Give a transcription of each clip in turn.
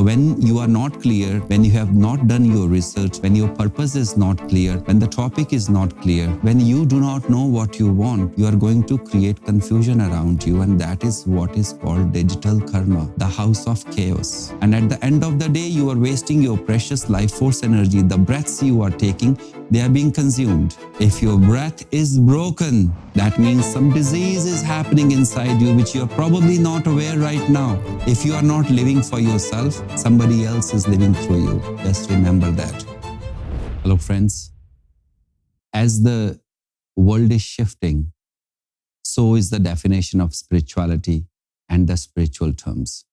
So when you are not clear, when you have not done your research, when your purpose is not clear, when the topic is not clear, when you do not know what you want, you are going to create confusion around you. And that is what is called digital karma, the house of chaos. And at the end of the day, you are wasting your precious life force energy. The breaths you are taking, they are being consumed. If your breath is broken, that means some disease is happening inside you, which you are probably not aware right now. If you are not living for yourself, somebody else is living through you. Just remember that. Hello, friends. As the world is shifting, so is the definition of spirituality and the spiritual terms.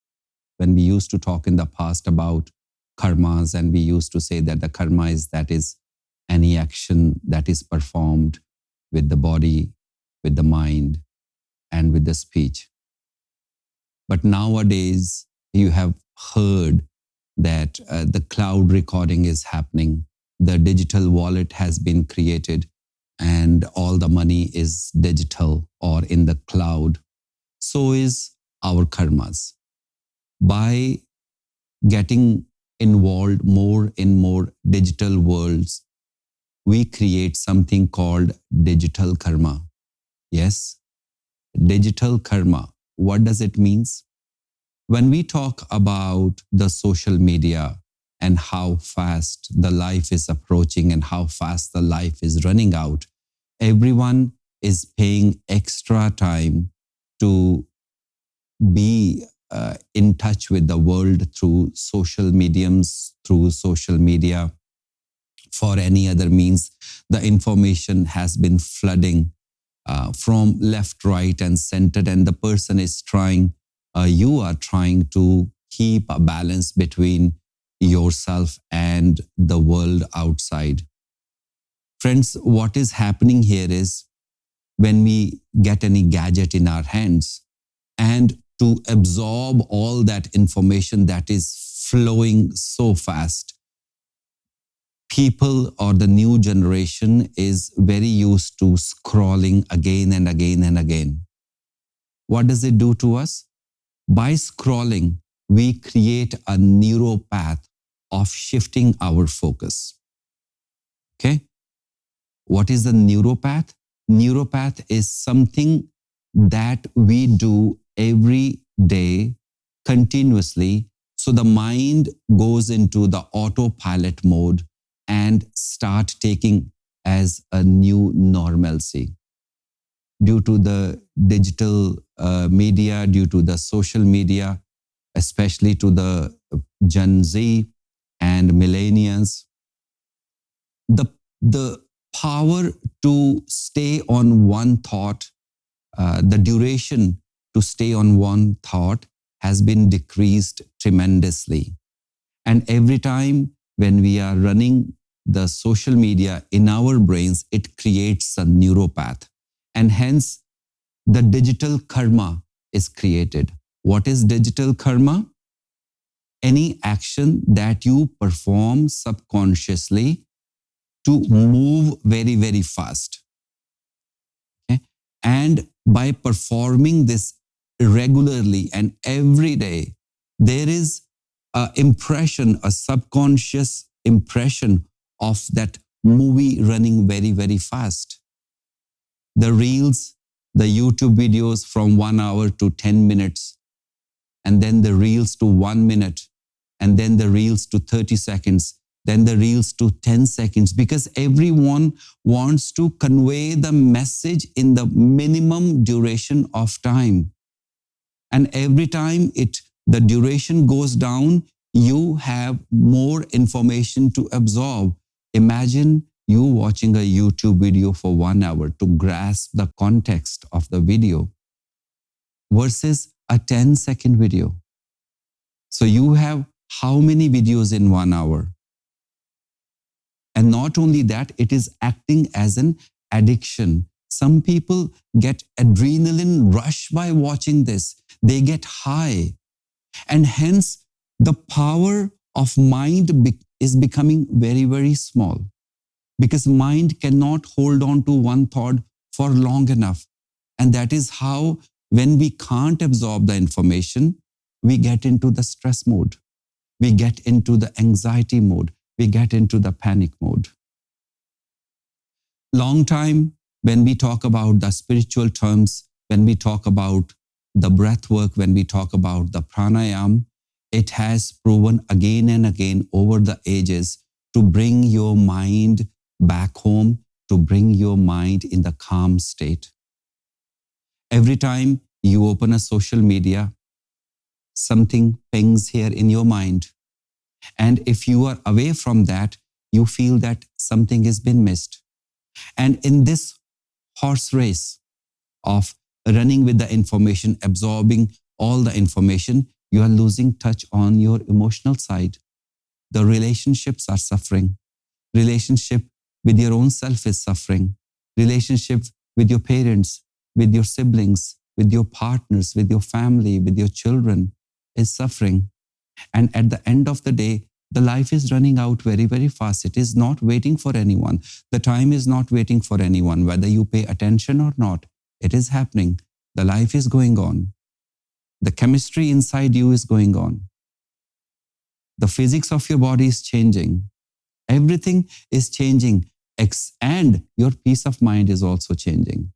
When we used to talk in the past about karmas, and we used to say that the karma is any action that is performed with the body, with the mind, and with the speech. But nowadays, you have heard that the cloud recording is happening. The digital wallet has been created and all the money is digital or in the cloud. So is our karmas. By getting involved more in more digital worlds, we create something called digital karma. Yes, digital karma. What does it mean? When we talk about the social media and how fast the life is approaching and how fast the life is running out, everyone is paying extra time to be in touch with the world through social mediums, through social media, for any other means. The information has been flooding from left, right, and center, and the person is trying, you are trying to keep a balance between yourself and the world outside. Friends, what is happening here is when we get any gadget in our hands, and to absorb all that information that is flowing so fast, people or the new generation is very used to scrolling again and again and again. What does it do to us? By scrolling, we create a neuropath of shifting our focus. Okay? What is the neuropath? Neuropath is something that we do every day continuously. So the mind goes into the autopilot mode and start taking as a new normalcy. Due to the digital media, due to the social media, especially to the Gen Z and millennials, the power to stay on one thought, the duration to stay on one thought has been decreased tremendously. And every time when we are running the social media in our brains, it creates a neuropath. And hence, the digital karma is created. What is digital karma? Any action that you perform subconsciously to move very, very fast. Okay? And by performing this regularly and every day, there is an impression, a subconscious impression of that movie running very, very fast. The reels, the YouTube videos from 1 hour to 10 minutes, and then the reels to 1 minute, and then the reels to 30 seconds, then the reels to 10 seconds, because everyone wants to convey the message in the minimum duration of time. And every time the duration goes down, you have more information to absorb. Imagine you watching a YouTube video for 1 hour to grasp the context of the video versus a 10-second video. So you have how many videos in 1 hour? And not only that, it is acting as an addiction. Some people get adrenaline rush by watching this. They get high. And hence, the power of mind is becoming very, very small. Because mind cannot hold on to one thought for long enough. And that is how, when we can't absorb the information, we get into the stress mode. we get into the anxiety mode, we get into the panic mode. Long time, when we talk about the spiritual terms, when we talk about the breath work, when we talk about the pranayam, it has proven again and again over the ages to bring your mind back home, to bring your mind in the calm state. Every time you open a social media, something pings here in your mind. And if you are away from that, you feel that something has been missed. And in this horse race of running with the information, absorbing all the information, you are losing touch on your emotional side. The relationships are suffering. Relationship with your own self is suffering. Relationship with your parents, with your siblings, with your partners, with your family, with your children is suffering. And at the end of the day, the life is running out very, very fast. It is not waiting for anyone. The time is not waiting for anyone, whether you pay attention or not. It is happening. The life is going on. The chemistry inside you is going on. The physics of your body is changing. Everything is changing, and your peace of mind is also changing.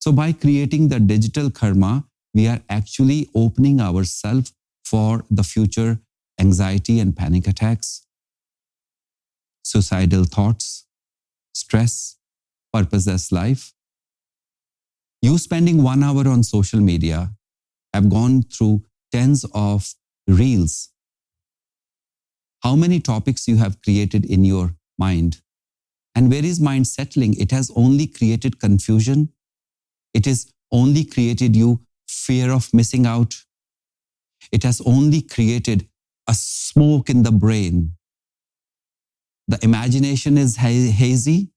So by creating the digital karma, we are actually opening ourselves for the future anxiety and panic attacks, suicidal thoughts, stress, purposeless life. You spending 1 hour on social media have gone through tens of reels. How many topics you have created in your mind? And where is mind settling? It has only created confusion. It has only created you fear of missing out. It has only created a smoke in the brain. The imagination is hazy.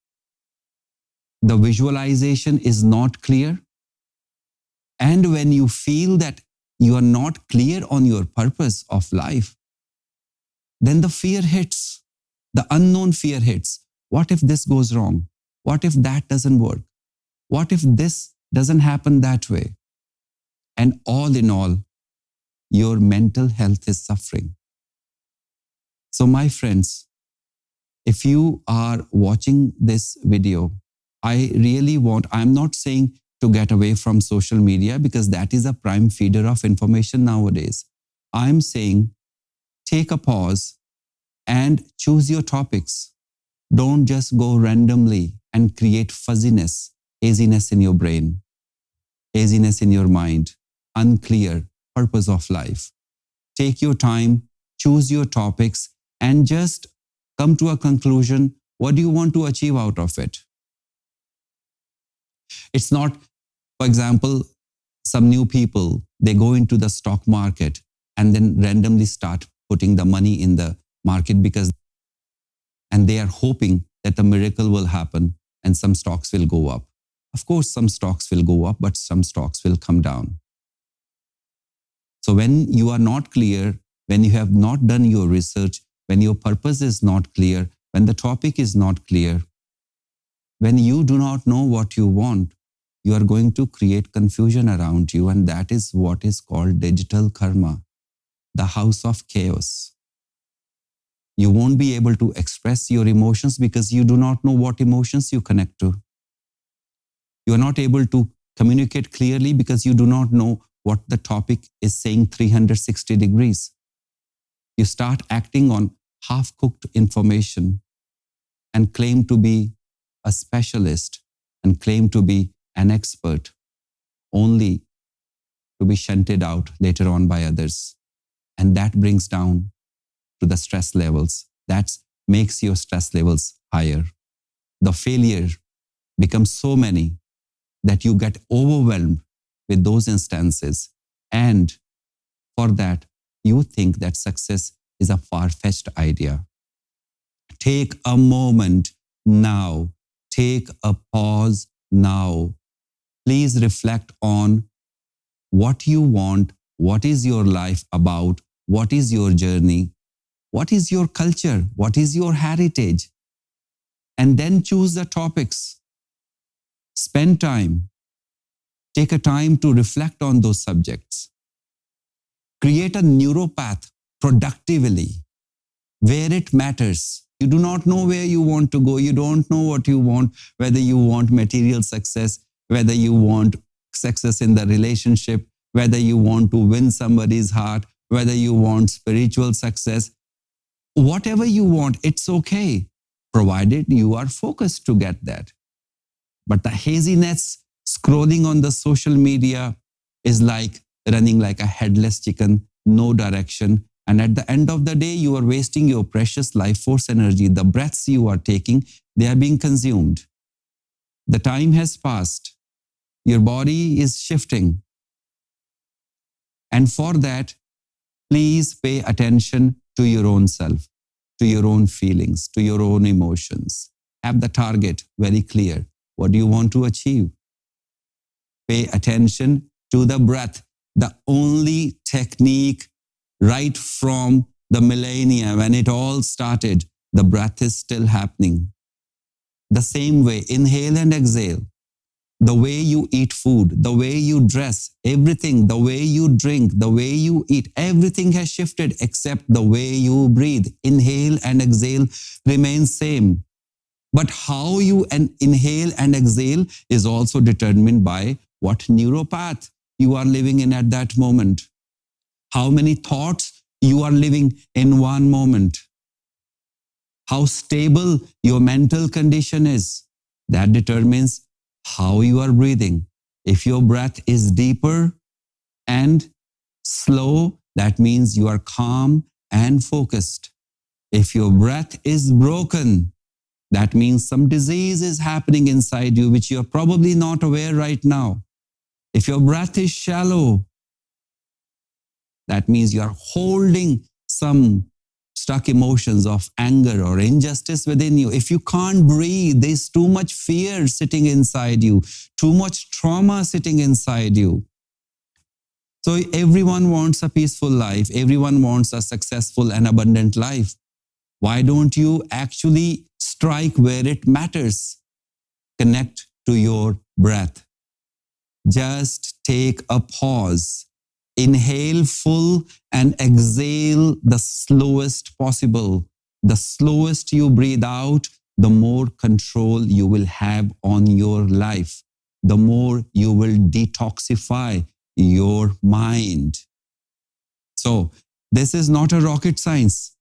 The visualization is not clear. And when you feel that you are not clear on your purpose of life, then the fear hits. The unknown fear hits. What if this goes wrong? What if that doesn't work? What if this doesn't happen that way? And all in all, your mental health is suffering. So my friends, if you are watching this video, I'm not saying to get away from social media because that is a prime feeder of information nowadays. I'm saying take a pause and choose your topics. Don't just go randomly and create fuzziness, haziness in your brain, haziness in your mind, unclear purpose of life. Take your time, choose your topics, and just come to a conclusion. What do you want to achieve out of it? It's not, for example, some new people, they go into the stock market and then randomly start putting the money in the market and they are hoping that a miracle will happen and some stocks will go up. Of course, some stocks will go up, but some stocks will come down. So when you are not clear, when you have not done your research, when your purpose is not clear, when the topic is not clear, when you do not know what you want, you are going to create confusion around you. And that is what is called digital karma, the house of chaos. You won't be able to express your emotions because you do not know what emotions you connect to. You are not able to communicate clearly because you do not know what the topic is saying 360 degrees. You start acting on half-cooked information and claim to be a specialist and claim to be an expert, only to be shunted out later on by others. And that brings down to the stress levels. That makes your stress levels higher. The failure becomes so many that you get overwhelmed with those instances. And for that, you think that success is a far-fetched idea. Take a moment now. Take a pause now. Please reflect on what you want, what is your life about, what is your journey, what is your culture, what is your heritage, and then choose the topics. Spend time. Take a time to reflect on those subjects. Create a neuropath productively, where it matters. You do not know where you want to go. You don't know what you want, whether you want material success, whether you want success in the relationship, whether you want to win somebody's heart, whether you want spiritual success. Whatever you want, it's okay, provided you are focused to get that. But the haziness, scrolling on the social media is like running like a headless chicken, no direction. And at the end of the day, you are wasting your precious life force energy. The breaths you are taking, they are being consumed. The time has passed. Your body is shifting. And for that, please pay attention to your own self, to your own feelings, to your own emotions. Have the target very clear. What do you want to achieve? Pay attention to the breath. The only technique right from the millennia when it all started, the breath is still happening. The same way, inhale and exhale. The way you eat food, the way you dress, everything, the way you drink, the way you eat, everything has shifted except the way you breathe. Inhale and exhale remains same. But how you inhale and exhale is also determined by what neuropath you are living in at that moment. How many thoughts you are living in one moment. How stable your mental condition is. That determines how you are breathing. If your breath is deeper and slow, that means you are calm and focused. If your breath is broken, that means some disease is happening inside you, which you're probably not aware right now. If your breath is shallow, that means you are holding some stuck emotions of anger or injustice within you. If you can't breathe, there's too much fear sitting inside you, too much trauma sitting inside you. So everyone wants a peaceful life. Everyone wants a successful and abundant life. Why don't you actually strike where it matters? Connect to your breath. Just take a pause. Inhale full and exhale the slowest possible. The slowest you breathe out, the more control you will have on your life. The more you will detoxify your mind. So this is not a rocket science.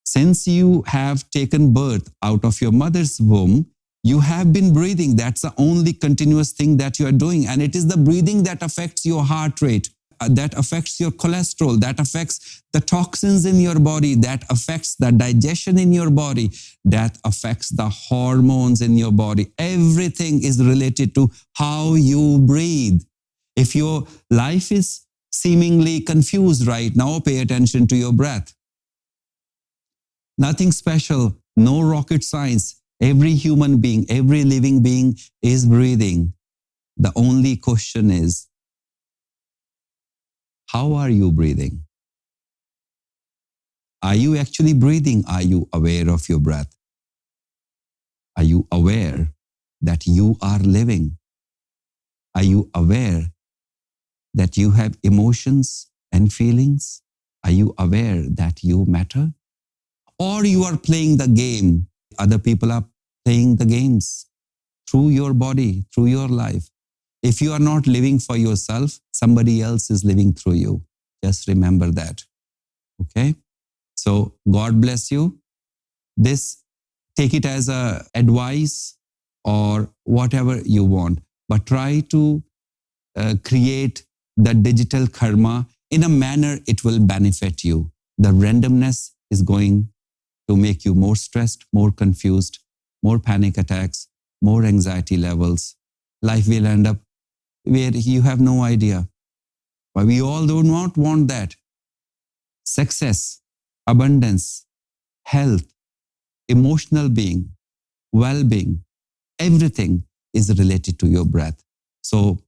Since you have taken birth out of your mother's womb, you have been breathing. That's the only continuous thing that you are doing. And it is the breathing that affects your heart rate, that affects your cholesterol, that affects the toxins in your body, that affects the digestion in your body, that affects the hormones in your body. Everything is related to how you breathe. If your life is seemingly confused right now, pay attention to your breath. Nothing special, no rocket science. Every human being, every living being is breathing. The only question is, how are you breathing? Are you actually breathing? Are you aware of your breath? Are you aware that you are living? Are you aware that you have emotions and feelings? Are you aware that you matter? Or you are playing the game? Other people are playing the games through your body, through your life. If you are not living for yourself, somebody else is living through you. Just remember that. Okay? So God bless you. Take it as a advice or whatever you want, but try to create the digital karma in a manner it will benefit you. The randomness is going to make you more stressed, more confused, more panic attacks, more anxiety levels. Life will end up where you have no idea. But we all do not want that. Success, abundance, health, emotional being, well-being, everything is related to your breath. So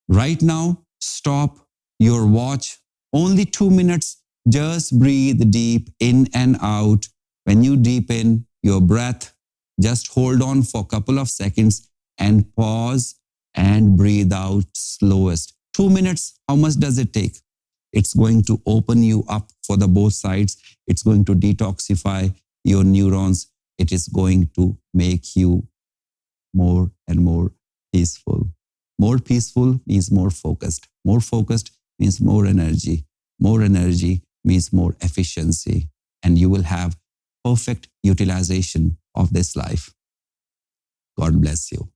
right now, stop your watch. Only 2 minutes. Just breathe deep in and out. When you deepen your breath, just hold on for a couple of seconds and pause and breathe out slowest. 2 minutes, how much does it take? It's going to open you up for the both sides. It's going to detoxify your neurons. It is going to make you more and more peaceful. More peaceful means more focused. More focused means more energy. More energy means more efficiency. And you will have perfect utilization of this life. God bless you.